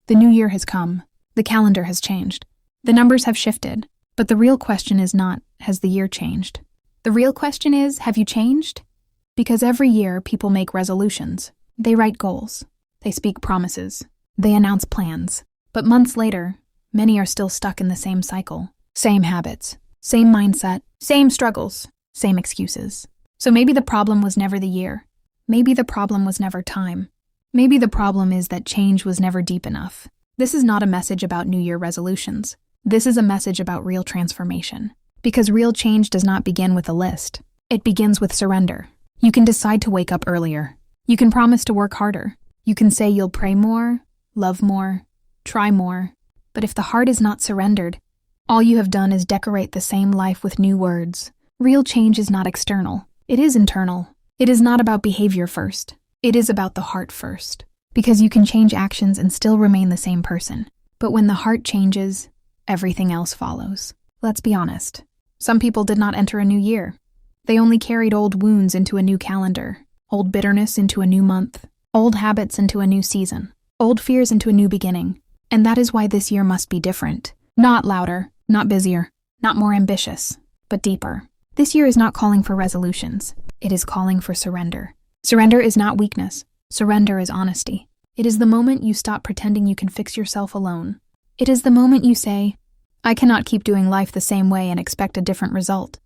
The new year has come. The calendar has changed. The numbers have shifted. But the real question is not, has the year changed? The real question is, have you changed? Because every year, people make resolutions. They write goals. They speak promises. They announce plans. But months later, many are still stuck in the same cycle. Same habits. Same mindset. Same struggles. Same excuses. So maybe the problem was never the year. Maybe the problem was never time. Maybe the problem is that change was never deep enough. This is not a message about New Year resolutions. This is a message about real transformation. Because real change does not begin with a list. It begins with surrender. You can decide to wake up earlier. You can promise to work harder. You can say you'll pray more, love more, try more. But if the heart is not surrendered, all you have done is decorate the same life with new words. Real change is not external. It is internal. It is not about behavior first. It is about the heart first. Because you can change actions and still remain the same person. But when the heart changes, everything else follows. Let's be honest. Some people did not enter a new year. They only carried old wounds into a new calendar, old bitterness into a new month, old habits into a new season, old fears into a new beginning. And that is why this year must be different. Not louder, not busier, not more ambitious, but deeper. This year is not calling for resolutions. It is calling for surrender. Surrender is not weakness. Surrender is honesty. It is the moment you stop pretending you can fix yourself alone. It is the moment you say, I cannot keep doing life the same way and expect a different result.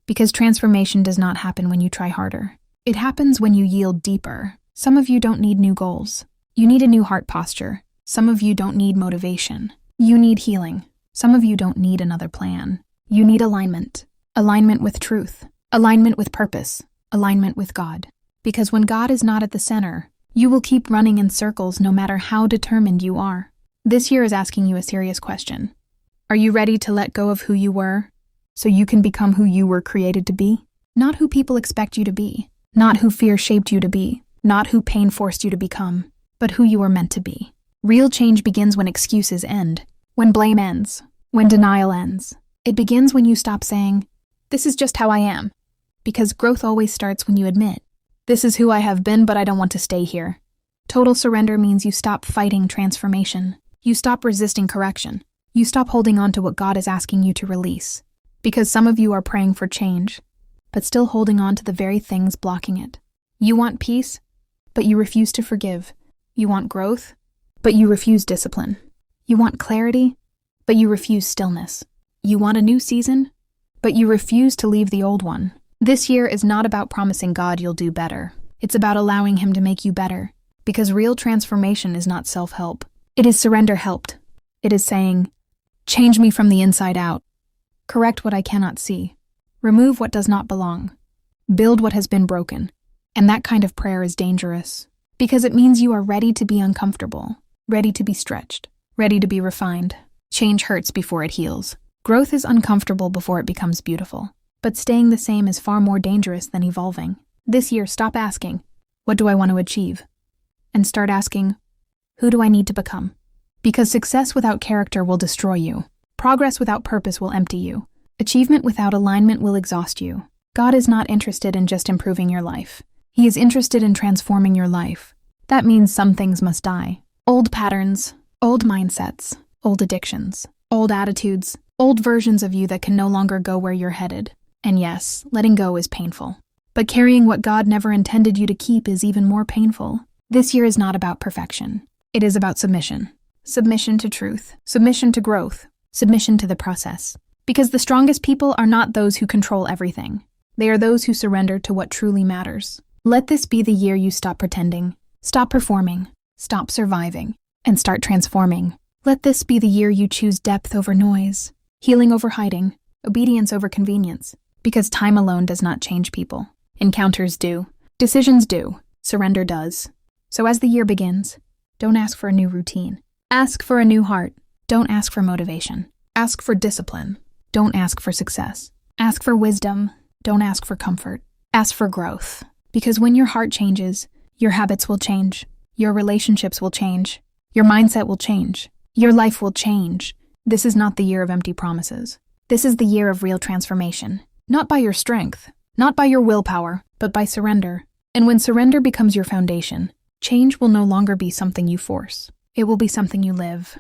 Because transformation does not happen when you try harder. It happens when you yield deeper. Some of you don't need new goals. You need a new heart posture. Some of you don't need motivation. You need healing. Some of you don't need another plan. You need alignment. Alignment with truth. Alignment with purpose. Alignment with God. Because when God is not at the center, you will keep running in circles no matter how determined you are. This year is asking you a serious question. Are you ready to let go of who you were so you can become who you were created to be? Not who people expect you to be. Not who fear shaped you to be. Not who pain forced you to become. But who you were meant to be. Real change begins when excuses end. When blame ends. When denial ends. It begins when you stop saying, this is just how I am. Because growth always starts when you admit, this is who I have been, but I don't want to stay here. Total surrender means you stop fighting transformation. You stop resisting correction. You stop holding on to what God is asking you to release. Because some of you are praying for change, but still holding on to the very things blocking it. You want peace, but you refuse to forgive. You want growth, but you refuse discipline. You want clarity, but you refuse stillness. You want a new season, but you refuse to leave the old one. This year is not about promising God you'll do better. It's about allowing Him to make you better. Because real transformation is not self-help. It is surrender helped. It is saying, change me from the inside out. Correct what I cannot see. Remove what does not belong. Build what has been broken. And that kind of prayer is dangerous. Because it means you are ready to be uncomfortable. Ready to be stretched. Ready to be refined. Change hurts before it heals. Growth is uncomfortable before it becomes beautiful. But staying the same is far more dangerous than evolving. This year, stop asking, what do I want to achieve? And start asking, who do I need to become? Because success without character will destroy you. Progress without purpose will empty you. Achievement without alignment will exhaust you. God is not interested in just improving your life. He is interested in transforming your life. That means some things must die. Old patterns, old mindsets, old addictions, old attitudes, old versions of you that can no longer go where you're headed. And yes, letting go is painful. But carrying what God never intended you to keep is even more painful. This year is not about perfection. It is about submission. Submission to truth. Submission to growth. Submission to the process. Because the strongest people are not those who control everything. They are those who surrender to what truly matters. Let this be the year you stop pretending, stop performing, stop surviving, and start transforming. Let this be the year you choose depth over noise, healing over hiding, obedience over convenience. Because time alone does not change people. Encounters do. Decisions do. Surrender does. So as the year begins, don't ask for a new routine. Ask for a new heart. Don't ask for motivation. Ask for discipline. Don't ask for success. Ask for wisdom. Don't ask for comfort. Ask for growth. Because when your heart changes, your habits will change. Your relationships will change. Your mindset will change. Your life will change. This is not the year of empty promises. This is the year of real transformation. Not by your strength, not by your willpower, but by surrender. And when surrender becomes your foundation, change will no longer be something you force. It will be something you live,